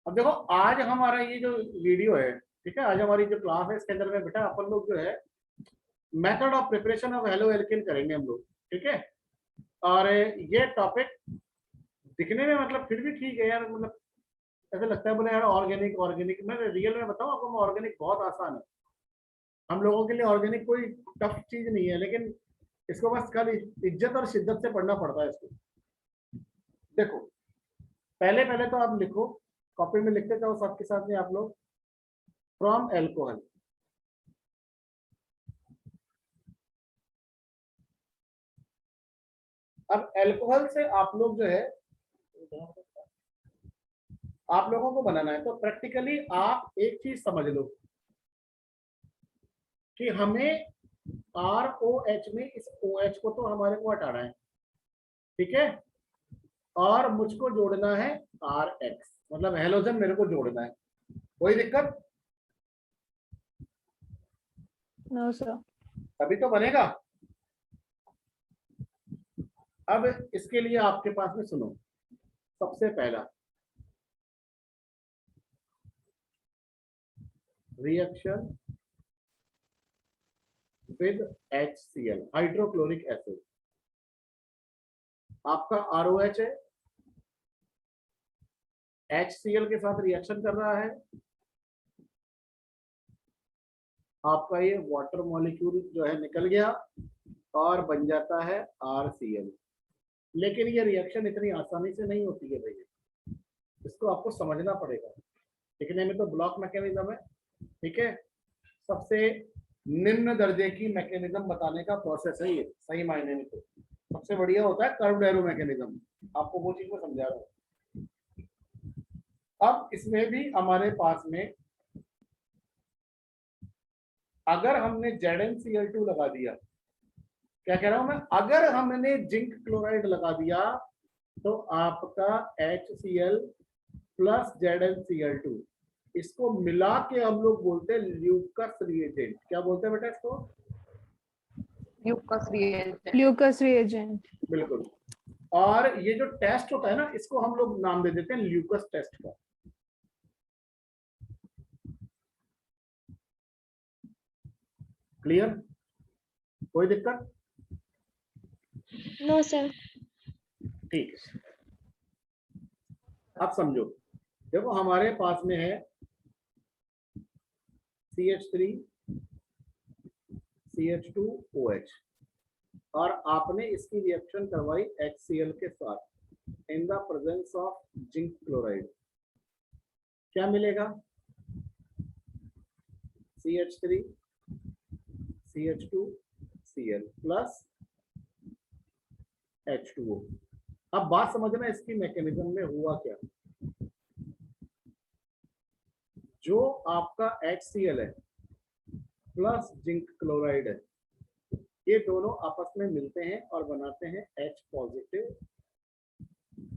अब देखो आज हमारा ये जो वीडियो है, ठीक है, आज हमारी जो क्लास है इसके अंदर में बेटा अपन लोग जो है method of preparation of halo alkane करेंगे हम लोग, ठीक है। और ये टॉपिक दिखने में मतलब फिर भी ठीक है यार, मतलब ऐसा लगता है बोले यार ऑर्गेनिक ऑर्गेनिक, मैं रियल में बताऊं आपको, ऑर्गेनिक बहुत आसान है। हम लोगों के लिए ऑर्गेनिक कोई टफ चीज नहीं है, लेकिन इसको बस खाली इज्जत और शिद्दत से पढ़ना पड़ता है इसको। देखो पहले पहले तो आप लिखो, कॉपी में लिखते जाओ सबके साथ में आप लोग, फ्रॉम एल्कोहल। अब एल्कोहल से आप लोग जो है आप लोगों को बनाना है, तो प्रैक्टिकली आप एक चीज समझ लो कि हमें आर ओ एच में इस ओ एच को तो हमारे को हटाना है, ठीक है, और मुझको जोड़ना है आर एक्स, मतलब हेलोजन मेरे को जोड़ना है। कोई दिक्कत? No sir. तभी तो बनेगा। अब इसके लिए आपके पास में सुनो, सबसे पहला reaction with HCl, hydrochloric acid. आपका ROH है, HCl के साथ रिएक्शन कर रहा है, आपका ये वाटर मॉलिक्यूल जो है निकल गया और बन जाता है RCl। लेकिन ये रिएक्शन इतनी आसानी से नहीं होती है भैया, इसको आपको समझना पड़ेगा। दिखने में तो ब्लॉक मैकेनिज्म है, ठीक है, सबसे निम्न दर्जे की मैकेनिज्म बताने का प्रोसेस है ये, सही मायने में तो सबसे बढ़िया होता है कर्व्ड एरो मैकेनिज्म। आपको वो चीज में समझा रहा हूँ। अब इसमें भी हमारे पास में अगर हमने ZnCl2 लगा दिया, क्या कह रहा हूं मैं, अगर हमने जिंक क्लोराइड लगा दिया तो आपका HCl प्लस ZnCl2, इसको मिला के हम लोग बोलते हैं ल्यूकस रिएजेंट। क्या बोलते हैं बेटा इसको? Lucas reagent. बिल्कुल। और ये जो टेस्ट होता है ना, इसको हम लोग नाम दे देते हैं ल्यूकस टेस्ट का। क्लियर? कोई दिक्कत? No sir. ठीक है, अब समझो, देखो हमारे पास में है CH3 CH2OH और आपने इसकी रिएक्शन करवाई HCl के साथ in the presence of zinc chloride. क्या मिलेगा? CH3 CH2Cl plus H2O। अब बात समझना इसकी मैकेनिज्म में हुआ क्या। जो आपका HCl है प्लस जिंक क्लोराइड है, ये दोनों आपस में मिलते हैं और बनाते हैं H positive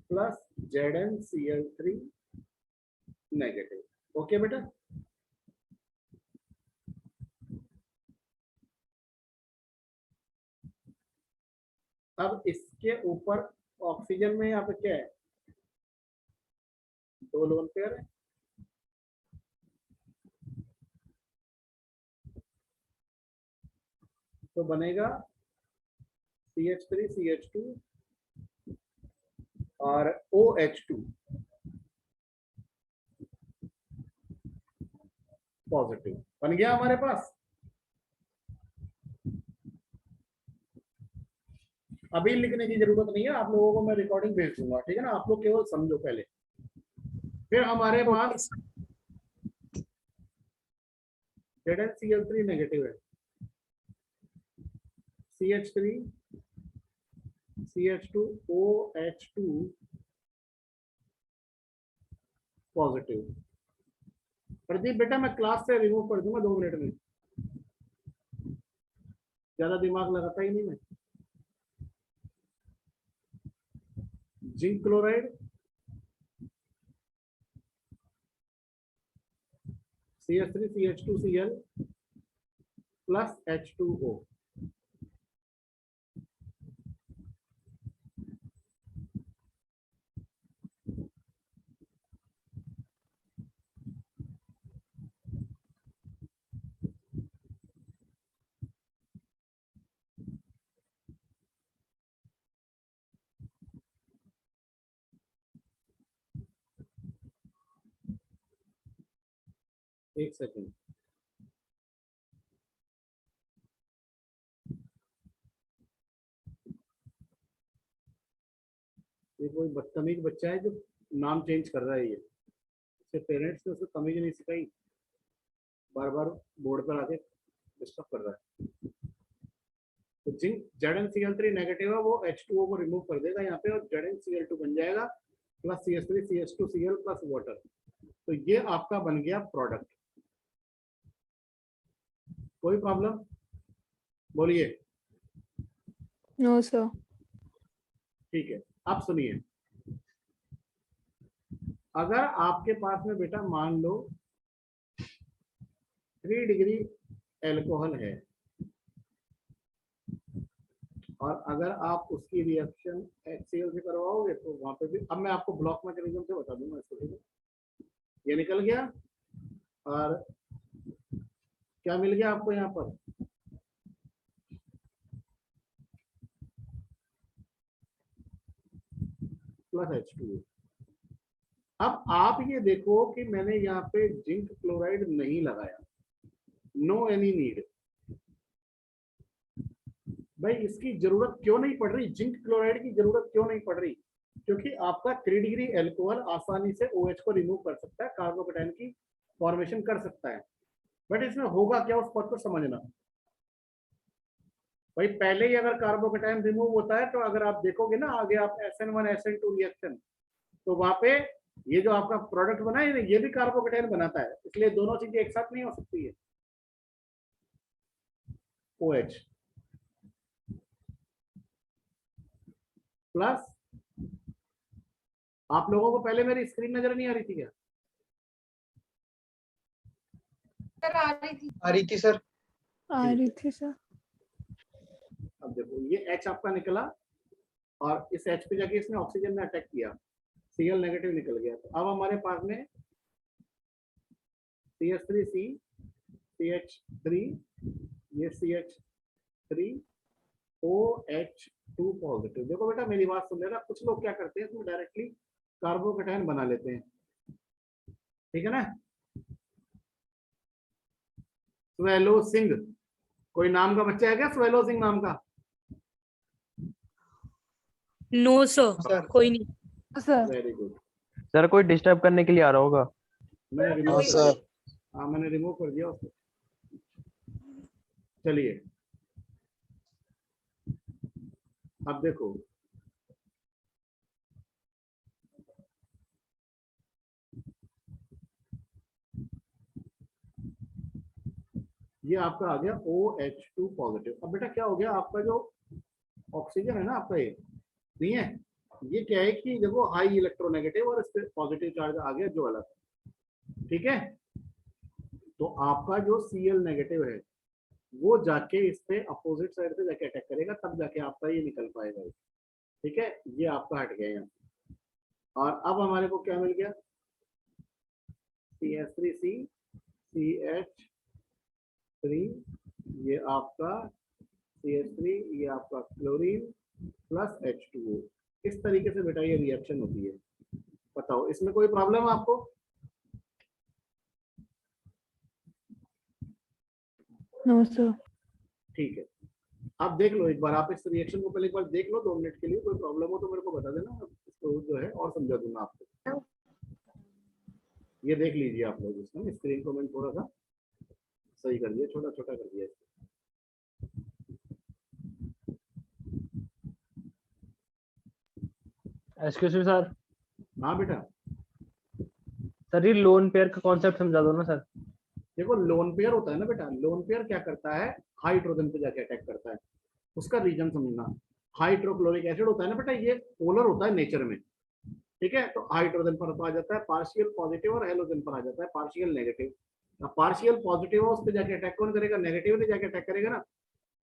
plus ZnCl3 negative. Okay बेटा? अब इसके ऊपर ऑक्सीजन में यहाँ पे क्या है, 2 लोन पेयर है, तो बनेगा CH3 CH2 और OH2 पॉजिटिव बन गया हमारे पास। अभी लिखने की जरूरत नहीं है, आप लोगों को मैं रिकॉर्डिंग भेज दूंगा, ठीक है ना, आप लोग केवल समझो पहले। फिर हमारे पास ZnCl3 नेगेटिव है, CH3 CH2OH2 पॉजिटिव। प्रदीप बेटा मैं क्लास से रिमूव कर दूंगा 2 मिनट में, ज्यादा दिमाग लगाता ही नहीं मैं। Zinc chloride CH3 CH2Cl plus H2O। एक सेकंड, ये कोई बदतमीज बच्चा है जो नाम चेंज कर रहा है। ये इसके पेरेंट्स ने उसको तमीज नहीं सिखाई, बार बार बोर्ड पर आके डिस्टर्ब कर रहा है। तो जिंक ZnCl3 नेगेटिव है, वो H2O को रिमूव कर देगा यहाँ पे और ZnCl2 बन जाएगा plus CH3 CH2Cl plus water. तो ये आपका बन गया प्रोडक्ट। कोई प्रॉब्लम? बोलिए। No, sir. ठीक है, अब सुनिए, अगर आपके पास में बेटा मान लो 3 डिग्री एल्कोहल है और अगर आप उसकी रिएक्शन HCl से करवाओगे तो वहां पे भी, अब मैं आपको ब्लॉक मैकेनिज्म से बता दूंगा इसको, ठीक है? ये निकल गया और क्या मिल गया आपको यहाँ पर, प्लस H2O। अब आप ये देखो कि मैंने यहाँ पे जिंक क्लोराइड नहीं लगाया, नो एनी नीड। भाई इसकी जरूरत क्यों नहीं पड़ रही, जिंक क्लोराइड की जरूरत क्यों नहीं पड़ रही? क्योंकि आपका 3 डिग्री एल्कोहल आसानी से OH को रिमूव कर सकता है, कार्बोकेटाइन की फॉर्मेशन कर सकता है। बट इसमें होगा क्या, उस बात को समझना। भाई पहले ही अगर कार्बोकेटाइन रिमूव होता है तो अगर आप देखोगे ना आगे आप SN1 SN2 रिएक्शन, तो वहां पे ये जो आपका प्रोडक्ट बना है ये भी कार्बोकेटाइन बनाता है, इसलिए दोनों चीजें एक साथ नहीं हो सकती है। OH प्लस, आप लोगों को पहले मेरी स्क्रीन नजर नहीं आ रही थी क्या? सर आ रही थी आ सर। रही थी सर। अब देखो ये H आपका निकला और इस H पे जाके इसने ऑक्सीजन में अटैक किया, Cl नेगेटिव निकल गया। तो अब हमारे पास में CH3C CH3, ये CH3 OH2 पॉजिटिव। देखो बेटा मेरी बात सुन लेना, कुछ लोग क्या करते हैं इसमें डायरेक्टली कार्बोकेटाइन बना लेते हैं, ठीक है ना? स्वेलो सिंह, कोई नाम का बच्चा है क्या स्वेलो सिंह नाम का? नो सर, कोई नहीं। Sir very good. सर कोई डिस्टर्ब करने के लिए आ रहा होगा। मैं रिमूव कर दिया, हाँ मैंने रिमूव कर दिया उसको। चलिए अब देखो, ये आपका आ गया OH2 पॉजिटिव। अब बेटा क्या हो गया, आपका जो ऑक्सीजन है ना आपका, ये नहीं है, ये क्या है कि देखो हाई इलेक्ट्रोनेगेटिव और इस पे पॉजिटिव चार्ज आ गया जो अलग, ठीक है? तो आपका जो Cl नेगेटिव है वो जाके इस पे अपोजिट साइड से जाके अटैक करेगा, तब जाके आपका ये निकल पाएगा, ठीक है? ये आपका हट गया यहाँ। और अब हमारे को क्या मिल गया, CH3C CH3, ये आपका CH3, ये आपका क्लोरीन प्लस H2O। इस तरीके से बेटा ये रिएक्शन होती है। बताओ इसमें कोई प्रॉब्लम है आपको? No sir. ठीक है, आप देख लो एक बार, आप इस रिएक्शन को पहले एक बार देख लो 2 मिनट के लिए, कोई प्रॉब्लम हो तो मेरे को बता देना, इसको जो है और समझा दूंगा आपको। ये देख लीजिए आप लोग, इसमें स्क्रीन को मैंने थोड़ा सा सही कर दिया, छोटा छोटा कर दिया इसको। Excuse me sir. हाँ बेटा, सर ये लोन पेयर का कॉन्सेप्ट समझा दो ना सर। देखो लोन पेयर होता है ना बेटा, लोन पेयर क्या करता है, हाइड्रोजन पे जाके अटैक करता है। उसका रीजन समझना, हाइड्रोक्लोरिक एसिड होता है ना बेटा, ये पोलर होता है नेचर में, ठीक है? तो हाइड्रोजन पर आ जाता है पार्शियल पॉजिटिव और हेलोजन पर आ जाता है पार्शियल नेगेटिव। पार्शियल पॉजिटिव है उस पर जाके अटैक कौन करेगा, नेगेटिव ने जाके अटैक करेगा ना।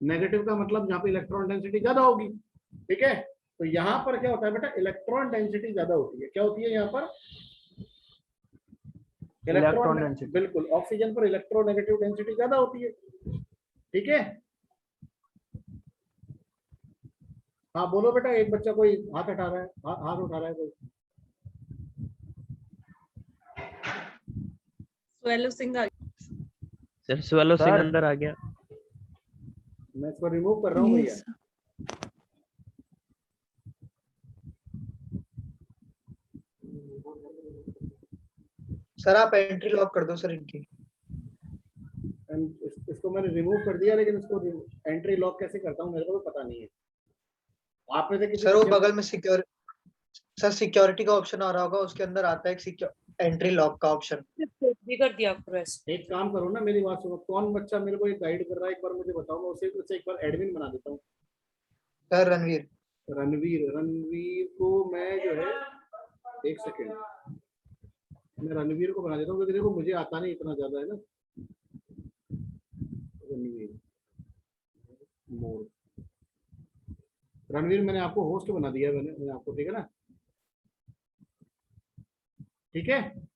नेगेटिव का मतलब जहाँ पे इलेक्ट्रॉन डेंसिटी ज्यादा होगी, ठीक है? तो यहाँ पर क्या होता है बेटा, इलेक्ट्रॉन डेंसिटी ज्यादा होती है। क्या होती है यहाँ पर? Electron density. बिल्कुल, ऑक्सीजन पर इलेक्ट्रोनेगेटिव डेंसिटी ज्यादा होती है, ठीक है? हाँ बोलो बेटा, एक बच्चा कोई हाथ हटा रहा है, हाथ उठा रहा है कोई। Swallow Singh sir swallow Singh sir. अंदर आ गया। मैं इसको रिमूव कर रहा हूँ भैया। Yes, sir. सर आप एंट्री लॉक कर दो सर इनकी। इसको मैंने रिमूव कर दिया, लेकिन इसको एंट्री लॉक कैसे करता हूँ मेरे को तो पता नहीं है। आप में से किसी सर वो को- बगल में सिक्योरिटी का ऑप्शन आ रहा होगा, उसके अंदर आता है एक एंट्री लॉक का ऑप्शन। भी कर दिया प्रेस। एक काम करो ना, मेरी बात सुनो, कौन बच्चा मेरे को एक गाइड कर रहा है, एक बार मुझे बताओ, मैं उसे एक बार एडमिन बना देता हूँ। सर रणवीर। रणवीर को मैं जो है, एक सेकेंड, मैं रणवीर को बना देता हूँ, क्योंकि देखो मुझे आता नहीं इतना ज्यादा है ना। रणवीर मोर, रणवीर मैंने आपको होस्ट बना दिया, मैंने आपको, ठीक है ना? ठीक है,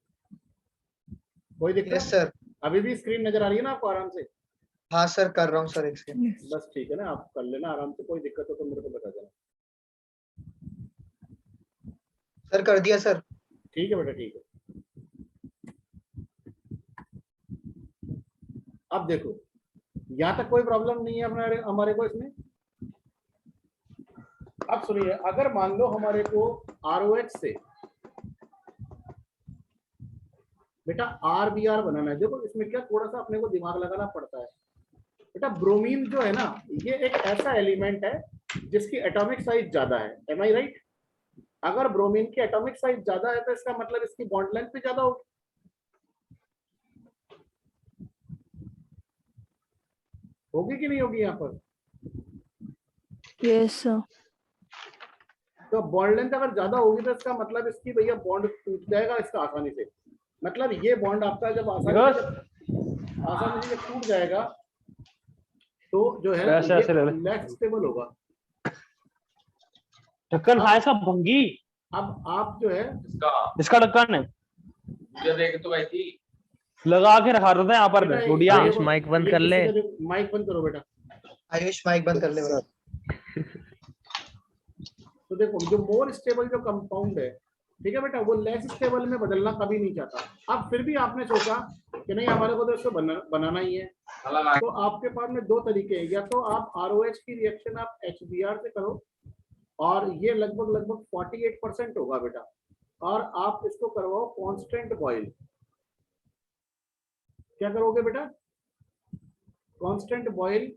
कोई दिक्कत? Yes sir. अभी भी स्क्रीन नजर आ रही है ना आपको आराम से? हाँ सर कर रहा हूँ सर एक सेकंड। Yes. बस ठीक है ना, आप कर लेना आराम से, कोई दिक्कत हो तो मेरे को बता देना। सर कर दिया सर। ठीक है बेटा, ठीक है। अब देखो, यहाँ तक कोई प्रॉब्लम नहीं है हमारे को इसमें। अब सुनिए, अगर मान लो हमारे को ROH से बेटा RBR बनाना है, देखो इसमें क्या थोड़ा सा अपने को दिमाग लगाना पड़ता है बेटा। ब्रोमीन जो है ना, ये एक ऐसा एलिमेंट है जिसकी एटॉमिक साइज ज्यादा है, एम आई राइट? अगर ब्रोमीन की एटॉमिक साइज ज्यादा है तो इसका मतलब इसकी बॉन्ड लेंथ भी ज्यादा होगी। होगी कि नहीं होगी यहाँ पर? Yes, sir. तो बॉन्ड लेंथ अगर ज्यादा होगी तो इसका मतलब इसकी भैया बॉन्ड टूट जाएगा इसका आसानी से। मतलब ये बॉन्ड आपका जब आसानी से टूट जाएगा तो जो है ऐसे ऐसे ले ले। लेस स्टेबल होगा। ढक्कन है इसका भंगी। अब आप जो है इसका ढक्कन है, लगा के रखा रहता है यहाँ पर बेटा, गुड़िया। आयुष, माइक बंद ये कर ले। किसी का माइक बंद करो बेटा। आयुष माइक बंद कर ले बड़ा। तो देखो, जो मोर स्टेबल जो कंपाउंड है, ठीक है बेटा, वो लेस स्टेबल में बदलना कभी नहीं चाहता। अब फिर भी आपने सोचा कि नहीं हमारे को तो इसको बनाना ही है, तो आपके पास में दो तरीके हैं। या तो आप ROH की रिएक्शन आप HBr से करो, और ये लगभग 48% होगा बेटा, और आप इसको करवाओ कांस्टेंट बॉयल। क्या करोगे बेटा? कांस्टेंट बॉयल,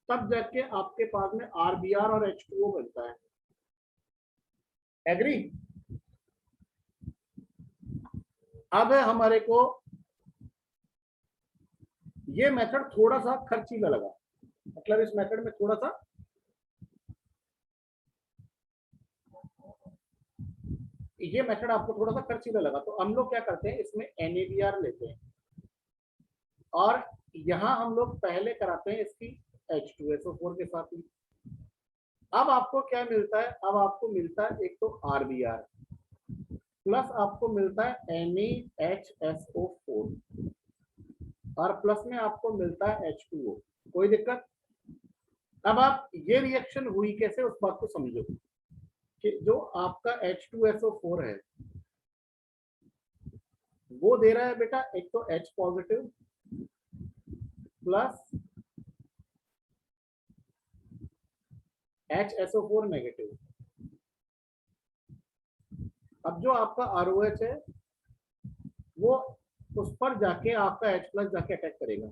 तब जाके आपके पास में RBr और H2O बनता है। एग्री? अब हमारे को ये मेथड थोड़ा सा खर्चीला लगा, मतलब इस मेथड में थोड़ा सा ये मेथड आपको थोड़ा सा खर्चीला लगा, तो हम लोग क्या करते हैं, इसमें NaBr लेते हैं और यहां हम लोग पहले कराते हैं इसकी H2SO4 के साथ ही। अब आपको क्या मिलता है? अब आपको मिलता है एक तो RBr प्लस आपको मिलता है NaHSO4 और प्लस में आपको मिलता है H2O। कोई दिक्कत? अब आप ये रिएक्शन हुई कैसे उस बात को समझो कि जो आपका H2SO4 है वो दे रहा है बेटा एक तो H positive plus HSO4 negative. अब जो आपका ROH है वो उस पर जाके आपका H प्लस जाके अटैक करेगा।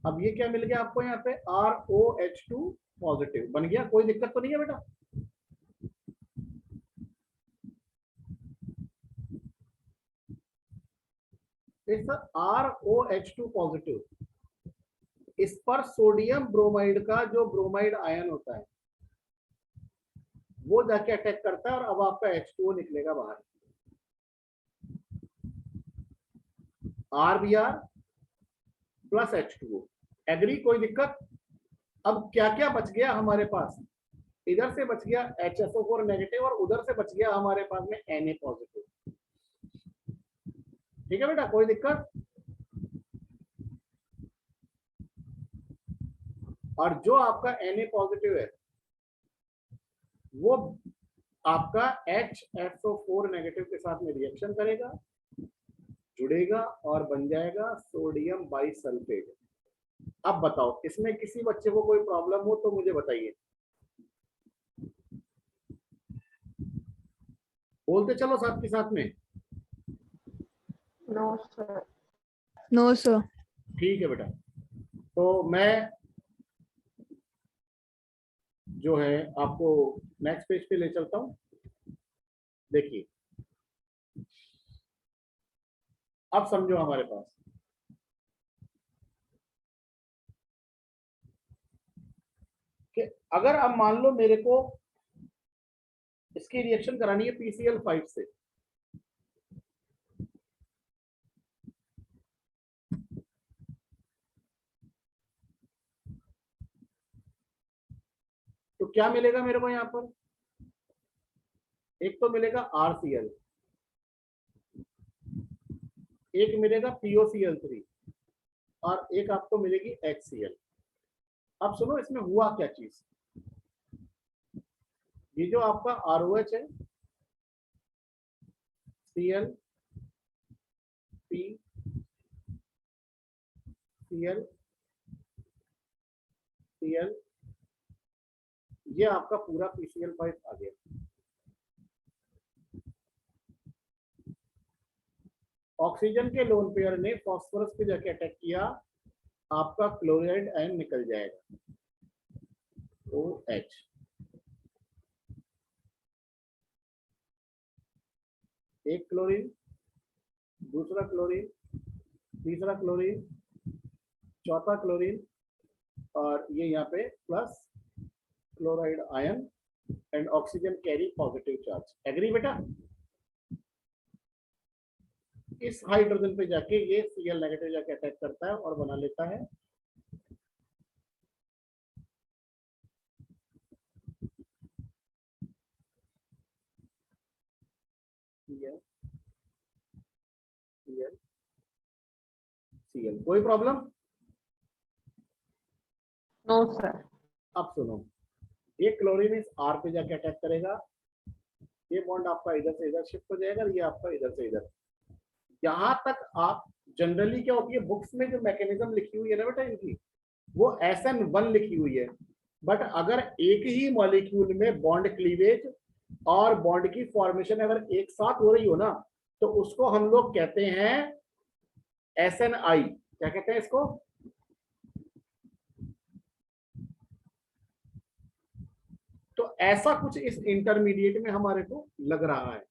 अब ये क्या मिल गया आपको? यहाँ पे ROH2 पॉजिटिव बन गया। कोई दिक्कत तो नहीं है बेटा? इस ROH2 पॉजिटिव, इस पर सोडियम ब्रोमाइड का जो ब्रोमाइड आयन होता है वो जाके अटैक करता है और अब आपका H2O निकलेगा बाहर। RBr plus H2O। एग्री? कोई दिक्कत? अब क्या क्या बच गया हमारे पास? इधर से बच गया HSO4 नेगेटिव और उधर से बच गया हमारे पास में Na पॉजिटिव। ठीक है बेटा, कोई दिक्कत? और जो आपका Na पॉजिटिव है वो आपका HSO4 नेगेटिव के साथ में रिएक्शन करेगा। जुड़ेगा और बन जाएगा सोडियम बाइसल्फेट। अब बताओ इसमें किसी बच्चे को कोई प्रॉब्लम हो तो मुझे बताइए, बोलते चलो साथ के साथ में। No sir. No, sir. ठीक है बेटा, तो मैं जो है आपको नेक्स्ट पेज पे ले चलता हूं। देखिए अब समझो हमारे पास कि अगर अब मान लो मेरे को इसकी रिएक्शन करानी है PCl5 से, तो क्या मिलेगा मेरे को यहां पर? एक तो मिलेगा RCl, एक मिलेगा POCl3 और एक आपको मिलेगी HCl। अब सुनो इसमें हुआ क्या चीज, ये जो आपका ROH है, Cl P Cl Cl, ये आपका पूरा PCl5 आ गया। ऑक्सीजन के लोन पेयर ने फास्फोरस पे जाके अटैक किया, आपका क्लोराइड आयन निकल जाएगा OH। एक क्लोरीन, दूसरा क्लोरीन, तीसरा क्लोरीन, चौथा क्लोरीन और ये यहाँ पे plus chloride ion and oxygen carry positive charge. Agree बेटा? इस हाइड्रोजन पे जाके ये Cl नेगेटिव जाके अटैक करता है और बना लेता है Cl। कोई प्रॉब्लम? No sir. अब सुनो, ये क्लोरीन इस R पे जाके अटैक करेगा, ये बॉन्ड आपका इधर से इधर शिफ्ट हो जाएगा, ये आपका इधर से इधर। यहां तक आप जनरली क्या होती है बुक्स में जो मैकेनिज्म लिखी हुई है ना बेटा इनकी, वो SN1 लिखी हुई है, बट अगर एक ही मॉलिक्यूल में बॉन्ड क्लीवेज और बॉन्ड की फॉर्मेशन अगर एक साथ हो रही हो ना, तो उसको हम लोग कहते हैं SNI। क्या कहते हैं इसको? तो ऐसा कुछ इस इंटरमीडिएट में हमारे को लग रहा है।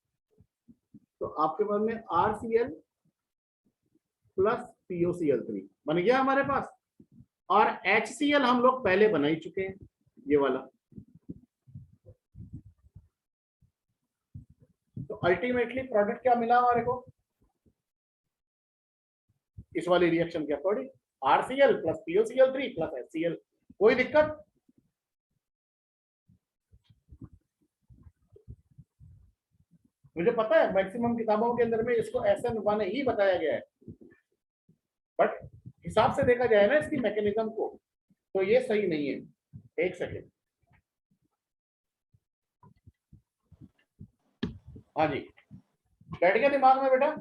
तो आपके पास में RCl प्लस POCl3 बन गया हमारे पास, और HCl हम लोग पहले बना ही चुके हैं, ये वाला। तो अल्टीमेटली प्रोडक्ट क्या मिला हमारे को इस वाली रिएक्शन के according? RCl plus POCl3 plus HCl। कोई दिक्कत? मुझे पता है मैक्सिमम किताबों के अंदर में इसको SN1 ही बताया गया है, बट हिसाब से देखा जाए ना इसकी मैकेनिज्म को, तो ये सही नहीं है। एक सेकेंड, हाँ जी, बैठ गया दिमाग में बेटा?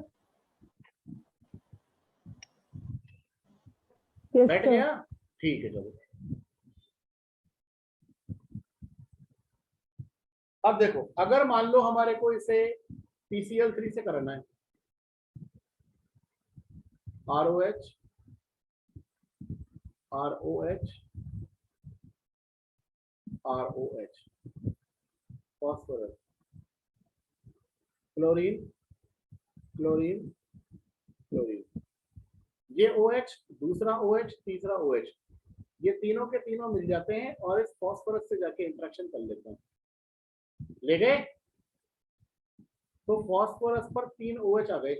Yes, बैठ sir. गया? ठीक है चलो। अब देखो, अगर मान लो हमारे को इसे PCl3 से करना है, ROH ROH ROH, phosphorus, chlorine chlorine chlorine, ये OH, दूसरा OH, तीसरा OH, ये तीनों के तीनों मिल जाते हैं और इस फॉस्फोरस से जाके इंटरेक्शन कर लेते हैं। ले गए? तो फॉस्फोरस पर 3 OH आ गए,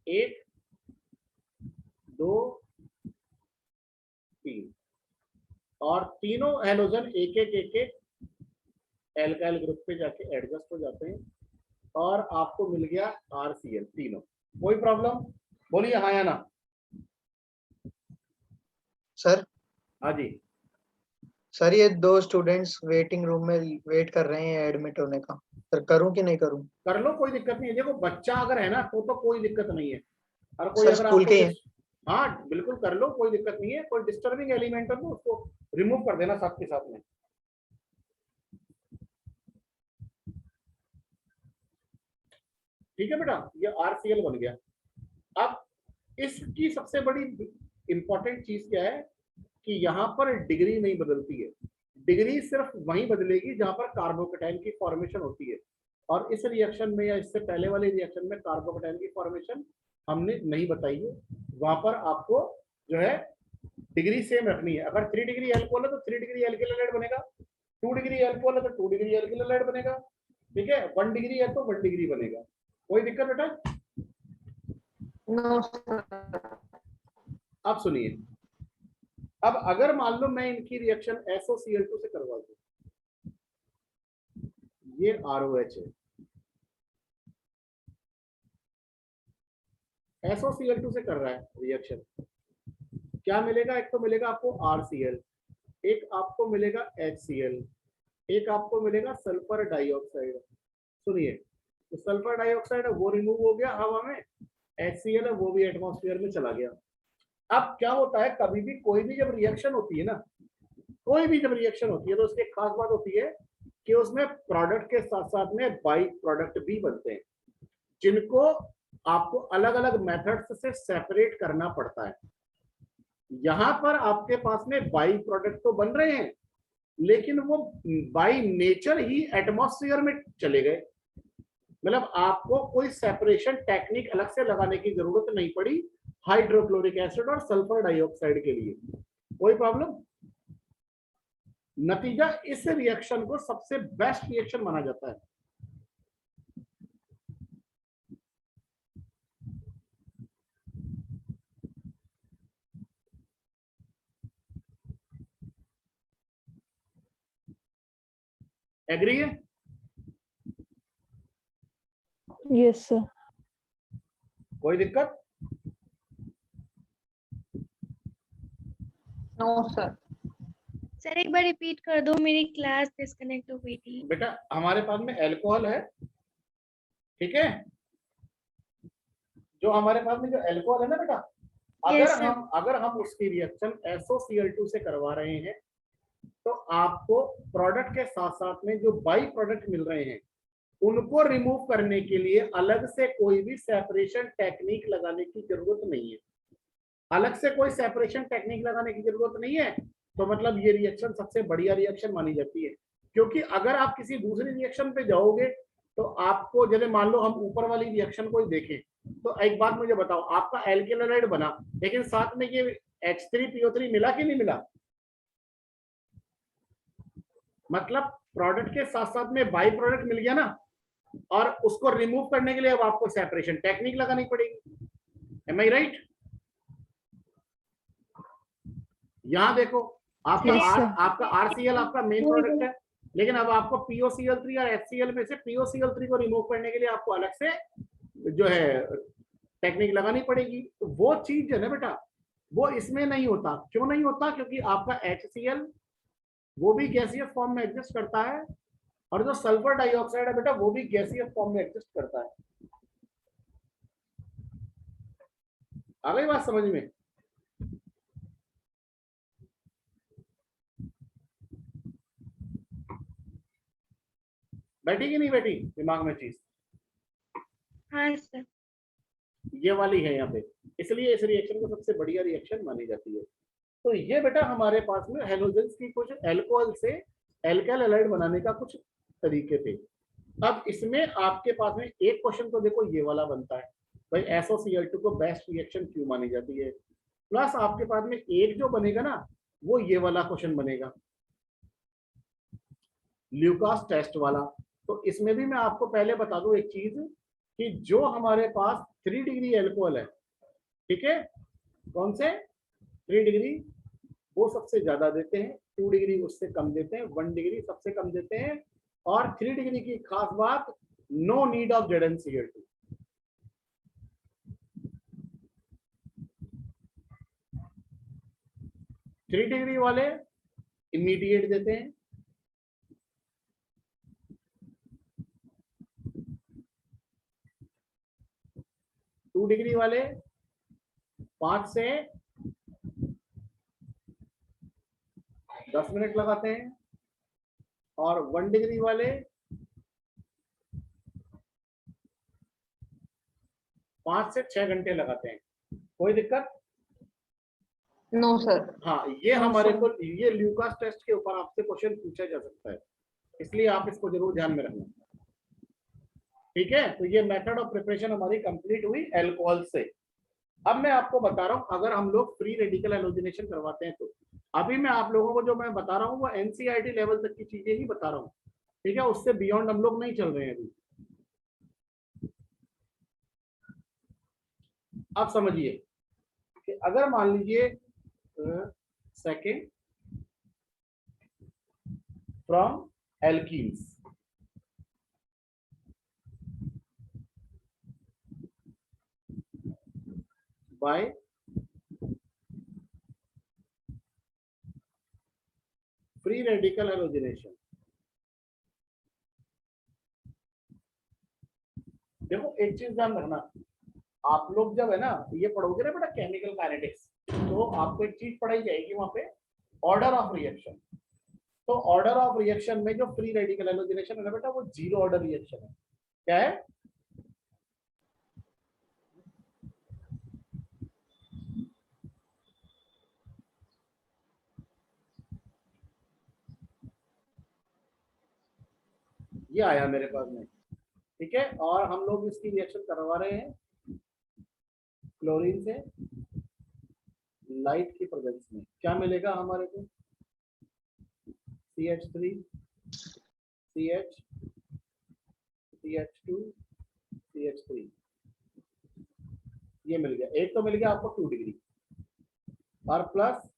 1 2 3, और तीनों हैलोजन एक एक एल्काइल ग्रुप पे जाके एडजस्ट हो जाते हैं और आपको मिल गया RCl तीनों। कोई प्रॉब्लम? बोलिए हाँ या ना। सर हाँ जी, सर ये 2 स्टूडेंट्स वेटिंग रूम में वेट कर रहे हैं एडमिट होने का। सर करूं कि नहीं करूं? कर लो, कोई दिक्कत नहीं है। देखो बच्चा अगर है ना तो कोई दिक्कत नहीं है। और कोई सर अगर स्कूल आपको के ही हैं। हाँ बिल्कुल कर लो, कोई दिक्कत नहीं है। कोई डिस्टर्बिंग एलिमेंट है तो उसको रिमूव कर देना साथ के साथ में। ठीक है बेटा, ये RCl बन गया। अब इसकी सबसे बड़ी इंपॉर्टेंट चीज क्या है कि यहाँ पर डिग्री नहीं बदलती है। डिग्री सिर्फ वहीं बदलेगी जहां पर कार्बोकेटाइन की फॉर्मेशन होती है। और इस रिएक्शन में या इससे पहले वाले रिएक्शन में कार्बोकेटाइन की फॉर्मेशन हमने नहीं बताई है। वहां पर आपको जो है डिग्री सेम रखनी है। अगर 3 डिग्री एल्कोहल है तो 3 डिग्री एल्किल हैलाइड बनेगा। 2 डिग्री एल्कोहल है तो 2 डिग्री एल्किल हैलाइड बनेगा। ठीक है, 1 डिग्री है तो 1 डिग्री बनेगा। कोई दिक्कत बेटा? No sir. अब सुनिए, अब अगर मान लो मैं इनकी रिएक्शन SOCl2 से करवा दूं, ये ROH है, SOCl2 से कर रहा है रिएक्शन, क्या मिलेगा? एक तो मिलेगा आपको RCl, एक आपको मिलेगा HCl, एक आपको मिलेगा सल्फर डाइऑक्साइड। सुनिए, तो सल्फर डाइऑक्साइड है वो रिमूव हो गया हवा में, HCl है वो भी एटमॉस्फेयर में चला गया। अब क्या होता है, कभी भी कोई भी जब रिएक्शन होती है ना, कोई भी जब रिएक्शन होती है तो उसकी एक खास बात होती है कि उसमें प्रोडक्ट के साथ साथ में बाई प्रोडक्ट भी बनते हैं, जिनको आपको अलग अलग मेथड्स से सेपरेट करना पड़ता है। यहां पर आपके पास में बाई प्रोडक्ट तो बन रहे हैं, लेकिन वो बाई नेचर ही एटमॉस्फेयर में चले गए। मतलब आपको कोई सेपरेशन टेक्निक अलग से लगाने की जरूरत नहीं पड़ी हाइड्रोक्लोरिक एसिड और सल्फर डाइऑक्साइड के लिए। कोई प्रॉब्लम? नतीजा, इस रिएक्शन को सबसे बेस्ट रिएक्शन माना जाता है। एग्री है? Yes, sir. कोई दिक्कत? No sir. सर एक बार रिपीट कर दो, मेरी क्लास डिस्कनेक्ट हो गई थी। बेटा हमारे पास में अल्कोहल है, ठीक है, जो हमारे पास में जो अल्कोहल है ना बेटा, Yes, sir. अगर हम उसकी रिएक्शन SOCl2 से करवा रहे हैं तो आपको प्रोडक्ट के साथ साथ में जो बाई प्रोडक्ट मिल रहे हैं उनको रिमूव करने के लिए अलग से कोई भी सेपरेशन टेक्निक लगाने की जरूरत नहीं है। अलग से कोई सेपरेशन टेक्निक लगाने की जरूरत नहीं है, तो मतलब ये रिएक्शन सबसे बढ़िया रिएक्शन मानी जाती है। क्योंकि अगर आप किसी दूसरी रिएक्शन पे जाओगे तो आपको, जैसे मान लो हम ऊपर वाली रिएक्शन को ही देखें, तो एक बात मुझे बताओ, आपका एल्किल हैलाइड बना लेकिन साथ में ये H3PO3 मिला कि नहीं मिला? मतलब प्रोडक्ट के साथ साथ में बाई प्रोडक्ट मिल गया ना, और उसको रिमूव करने के लिए अब आपको सेपरेशन टेक्निक लगानी पड़ेगी। एम आई राइट? यहां देखो, आपका Yes, sir. आपका RCl आपका मेन प्रोडक्ट है, लेकिन अब आपको POCl3 और HCl में से POCl3 को रिमूव करने के लिए आपको अलग से जो है टेक्निक लगानी पड़ेगी। तो वो चीज है ना बेटा, वो इसमें नहीं होता। क्यों नहीं होता? क्योंकि आपका HCl वो भी गैसियस फॉर्म में एग्जिस्ट करता है, और जो सल्फर डाइऑक्साइड है बेटा वो भी गैसियस फॉर्म में एग्जिस्ट करता है। आ गई बात समझ में? बैठी कि नहीं बैठी दिमाग में चीज? हाँ सर। ये वाली है यहाँ पे, इसलिए इस रिएक्शन को सबसे बढ़िया रिएक्शन मानी जाती है। तो ये बेटा हमारे पास में हेलोजेंस की कुछ अल्कोहल से एल्काइल हैलाइड बनाने का कुछ तरीके थे। अब इसमें आपके पास में एक क्वेश्चन तो देखो ये वाला बनता है, भाई SOCl2 को बेस्ट रिएक्शन क्यों मानी जाती है। प्लस आपके पास में एक जो बनेगा ना, वो ये वाला क्वेश्चन बनेगा, ल्यूकास टेस्ट वाला। तो इसमें भी मैं आपको पहले बता दूं एक चीज, कि जो हमारे पास 3 डिग्री एल्कोहल है, ठीक है, कौन से 3 डिग्री, वो सबसे ज्यादा देते हैं, 2 डिग्री उससे कम देते हैं, 1 डिग्री सबसे कम देते हैं, और 3 डिग्री की खास बात, no need of ZnCl2। Three degree वाले इमीडिएट देते हैं, 2 डिग्री वाले 5 से 10 मिनट लगाते हैं और 1 डिग्री वाले 5 से 6 घंटे लगाते हैं। कोई दिक्कत? No sir. हाँ, ये हमारे को ये ल्यूकास टेस्ट के ऊपर आपसे क्वेश्चन पूछा जा सकता है, इसलिए आप इसको जरूर ध्यान में रखना। ठीक है, तो ये मेथड ऑफ प्रिपरेशन हमारी कंप्लीट हुई अल्कोहल से। अब मैं आपको बता रहा हूं, अगर हम लोग फ्री रेडिकल हैलोजिनेशन करवाते हैं तो अभी मैं आप लोगों को जो मैं बता रहा हूँ वो एनसीईआरटी लेवल तक की चीजें ही बता रहा हूँ। ठीक है, उससे बियॉन्ड हम लोग नहीं चल रहे हैं अभी। आप समझिए कि अगर मान लीजिए second from alkenes, by free radical halogenation। देखो एक चीज ध्यान रखना, आप लोग जब है ना ये पढ़ोगे ना बेटा केमिकल काइनेटिक्स, तो आपको एक चीज पढ़ाई जाएगी वहां पे, ऑर्डर ऑफ रिएक्शन। तो ऑर्डर ऑफ रिएक्शन में जो फ्री रेडिकल हैलोजिनेशन है ना बेटा, वो जीरो ऑर्डर रिएक्शन है। क्या है? ये आया मेरे पास में। ठीक है, और हम लोग इसकी रिएक्शन करवा रहे हैं क्लोरीन से लाइट की प्रेजेंस में। क्या मिलेगा हमारे को? CH3 CH CH2 CH3 ये मिल गया। एक तो मिल गया आपको 2 डिग्री और प्लस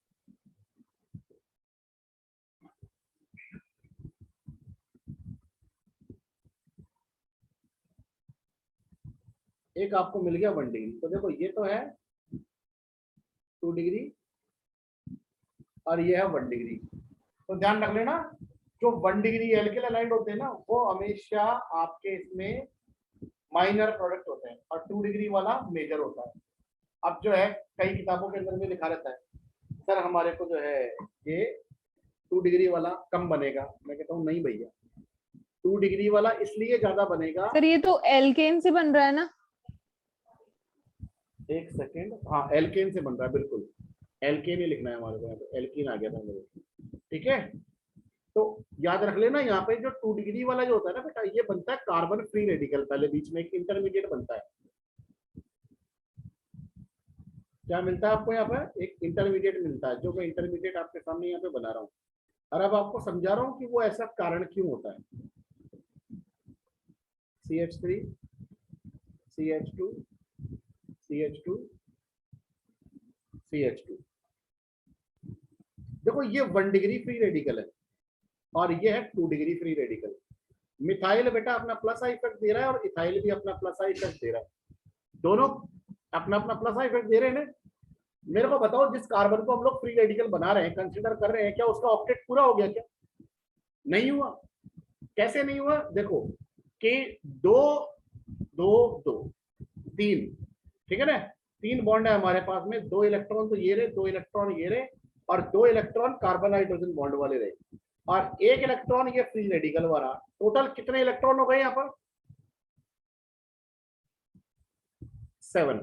एक आपको मिल गया 1 डिग्री। तो देखो ये तो है 2 डिग्री और ये है 1 डिग्री। तो ध्यान रख लेना, जो 1 डिग्री एल्किल हैलाइड होते हैं ना वो हमेशा आपके इसमें माइनर प्रोडक्ट होते हैं और 2 डिग्री वाला मेजर होता है। अब जो है कई किताबों के अंदर में लिखा रहता है सर हमारे को जो है ये 2 डिग्री वाला कम बनेगा। मैं कहता हूँ नहीं भैया, 2 डिग्री वाला इसलिए ज्यादा बनेगा। सर ये तो एल्केन से बन रहा है ना? एक सेकेंड, हाँ एल्केन से बन रहा है, बिल्कुल एल्केन ही लिखना है हमारे को, यहाँ पे एल्कीन आ गया था मेरे को। ठीक है, तो याद रख लेना यहाँ पे जो 2 डिग्री वाला जो होता है ना बेटा, ये बनता है कार्बन फ्री रेडिकल। पहले बीच में एक इंटरमीडिएट बनता है। क्या मिलता है आपको यहाँ पर? एक इंटरमीडिएट मिलता है, जो मैं इंटरमीडिएट आपके सामने यहाँ पे बना रहा हूँ। और अब आपको समझा रहा हूँ कि वो ऐसा कारण क्यों होता है। CH3 CH2 CH2 CH2, देखो ये 1 डिग्री फ्री रेडिकल है और ये है 2 डिग्री फ्री रेडिकल। मिथाइल बेटा अपना प्लस आई इफेक्ट दे रहा है और इथाइल भी अपना प्लस आई इफेक्ट दे रहा है। दोनों अपना अपना प्लस आई इफेक्ट दे रहे हैं। मेरे को बताओ, जिस कार्बन को हम लोग फ्री रेडिकल बना रहे हैं, कंसीडर कर रहे हैं, क्या उसका ऑक्टेट पूरा हो गया? क्या नहीं हुआ? कैसे नहीं हुआ? देखो कि 2 2 2 3, ठीक है ना, 3 बॉन्ड है हमारे पास में, 2 इलेक्ट्रॉन तो ये रहे, 2 इलेक्ट्रॉन ये रहे और 2 इलेक्ट्रॉन कार्बन हाइड्रोजन बॉन्ड वाले रहे और 1 इलेक्ट्रॉन ये फ्री रेडिकल वाला। टोटल कितने इलेक्ट्रॉन हो गए यहाँ पर? 7।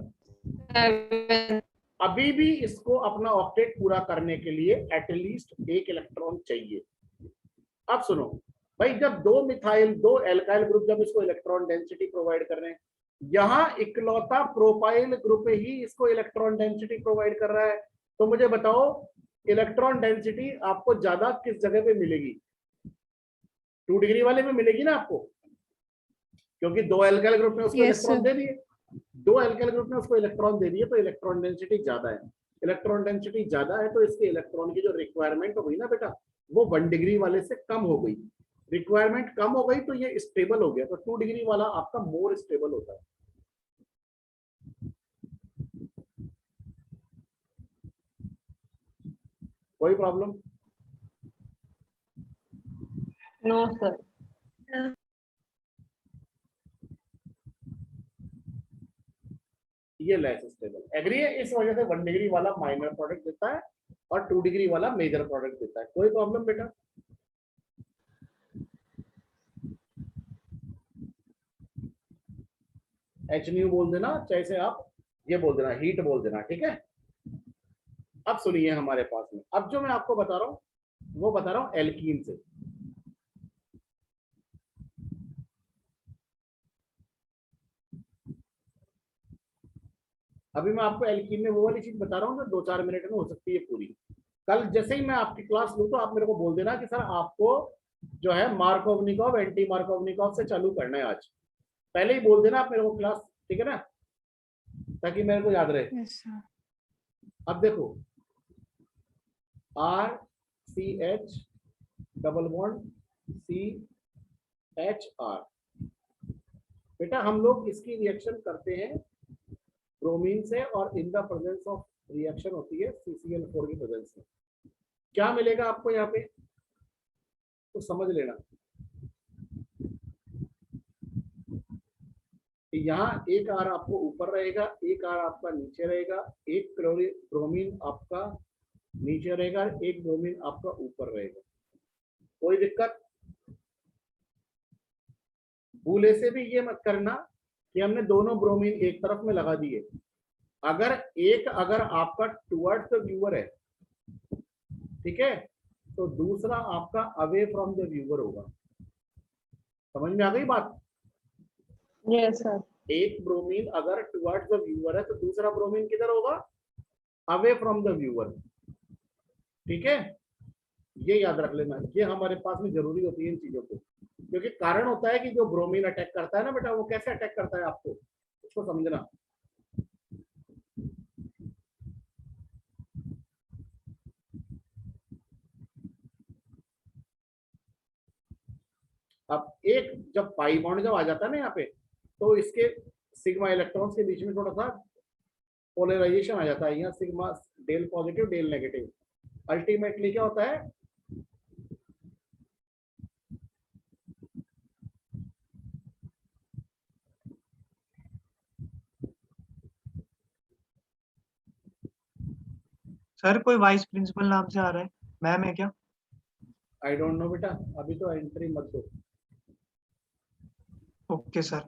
अभी भी इसको अपना ऑक्टेट पूरा करने के लिए एटलीस्ट 1 इलेक्ट्रॉन चाहिए। अब सुनो भाई, जब 2 मिथाइल 2 एल्काइल ग्रुप जब इसको इलेक्ट्रॉन डेंसिटी प्रोवाइड कर रहे हैं, यहां इकलौता प्रोपाइल ग्रुप ही इसको इलेक्ट्रॉन डेंसिटी प्रोवाइड कर रहा है, तो मुझे बताओ इलेक्ट्रॉन डेंसिटी आपको ज्यादा किस जगह पे मिलेगी? 2 डिग्री वाले में मिलेगी ना आपको, क्योंकि 2 एल्काइल ग्रुप ने उसको इलेक्ट्रॉन दे दिए, 2 एल्काइल ग्रुप ने उसको इलेक्ट्रॉन दे दिए, तो इलेक्ट्रॉन डेंसिटी ज्यादा है। इलेक्ट्रॉन डेंसिटी ज्यादा है तो इसके इलेक्ट्रॉन की जो रिक्वायरमेंट हो गई ना बेटा, वो 1 डिग्री वाले से कम हो गई। रिक्वायरमेंट कम हो गई तो ये स्टेबल हो गया, तो 2 डिग्री वाला आपका मोर स्टेबल होता है। कोई प्रॉब्लम? No sir. ये लेस स्टेबल। एग्री है? इस वजह से 1 डिग्री वाला माइनर प्रोडक्ट देता है और 2 डिग्री वाला मेजर प्रोडक्ट देता है। कोई प्रॉब्लम बेटा? एच न्यू बोल देना, चाहे से आप ये बोल देना, हीट बोल देना, ठीक है। अब सुनिए हमारे पास में, अब जो मैं आपको बता रहा हूं वो बता रहा हूं एल्कीन से। अभी मैं आपको एल्कीन में वो वाली चीज बता रहा हूँ जो 2-4 मिनट में हो सकती है पूरी। कल जैसे ही मैं आपकी क्लास लूँ तो आप मेरे को बोल देना कि सर आपको जो है मार्कोवनिकॉव एंटी मार्कोवनिकॉव से चालू करना है आज। पहले ही बोल देना आप मेरे को क्लास, ठीक है ना, ताकि मेरे को याद रहे। Yes, sir. अब देखो RCH डबल बॉन्ड CHR, बेटा हम लोग इसकी रिएक्शन करते हैं ब्रोमीन से और in the presence of reaction होती है CCl4 की प्रेजेंस में। क्या मिलेगा आपको यहाँ पे तो समझ लेना। यहाँ एक R आपको ऊपर रहेगा, एक R आपका नीचे रहेगा, एक ब्रोमीन आपका नीचे रहेगा, एक ब्रोमीन आपका ऊपर रहेगा। कोई दिक्कत? भूले से भी ये मत करना कि हमने दोनों ब्रोमीन एक तरफ में लगा दिए। अगर आपका टुवर्ड्स द व्यूअर है, ठीक है, तो दूसरा आपका अवे फ्रॉम द व्यूअर होगा। समझ में आ गई बात? Yes, sir. एक ब्रोमीन अगर टुवर्ड्स द व्यूअर है तो दूसरा ब्रोमीन किधर होगा? अवे फ्रॉम द व्यूअर, ठीक है। ये याद रख लेना, ये हमारे पास में जरूरी होती है इन चीजों को, क्योंकि कारण होता है कि जो ब्रोमीन अटैक करता है ना बेटा, वो कैसे अटैक करता है आपको, उसको समझना। अब एक जब पाई बॉन्ड जब आ जाता है ना यहाँ पे, तो इसके सिग्मा इलेक्ट्रॉन्स के बीच में थोड़ा सा पोलराइजेशन आ जाता है, यहाँ sigma del positive del negative. Ultimately क्या होता है, सर कोई वाइस प्रिंसिपल नाम से आ रहा है, मैम है क्या? आई डोंट नो बेटा, अभी तो एंट्री मत दो। Okay sir.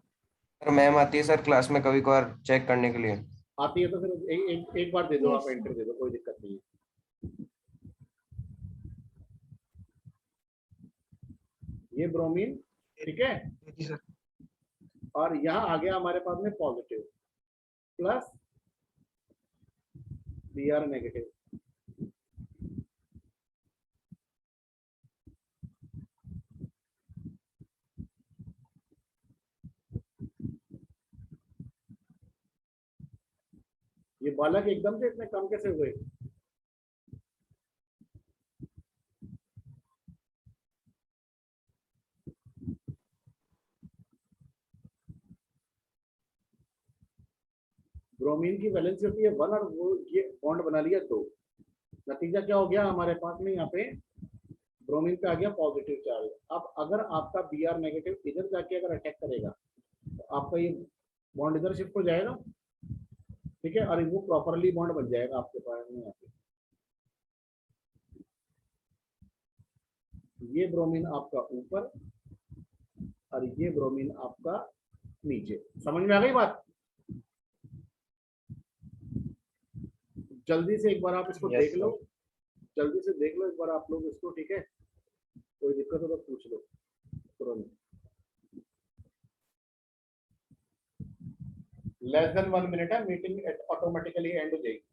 सर मैम आती है सर क्लास में कभी कभार चेक करने के लिए। आती है तो फिर एक बार दे दो, Yes, आप एंट्री दे दो, कोई दिक्कत नहीं है। ये ब्रोमीन, ठीक है, जी सर। और यहाँ आ गया हमारे पास में पॉजिटिव प्लस Br नेगेटिव। ये बालक एकदम से इतने कम कैसे हुए? ब्रोमीन की वैलेंसी होती है 1 और वो ये बॉन्ड बना लिया 2। नतीजा क्या हो गया हमारे पास में, यहाँ पे ब्रोमीन पे आ गया पॉजिटिव चार्ज। अब अगर आपका Br नेगेटिव इधर जाके अगर अटैक करेगा तो आपका ये बॉन्ड इधर शिफ्ट हो जाएगा, ठीक है, और वो प्रॉपरली बॉन्ड बन जाएगा आपके पास में। यहाँ पे ये ब्रोमीन आपका ऊपर और ये ब्रोमीन आपका नीचे। समझ में आ गई बात? जल्दी से एक बार आप इसको Yes, देख लो, जल्दी से देख लो एक बार आप लोग इसको, ठीक है। कोई दिक्कत हो तो पूछ लो तुरंत। लेस देन 1 मिनट है, मीटिंग ऑटोमेटिकली एंड हो जाएगी।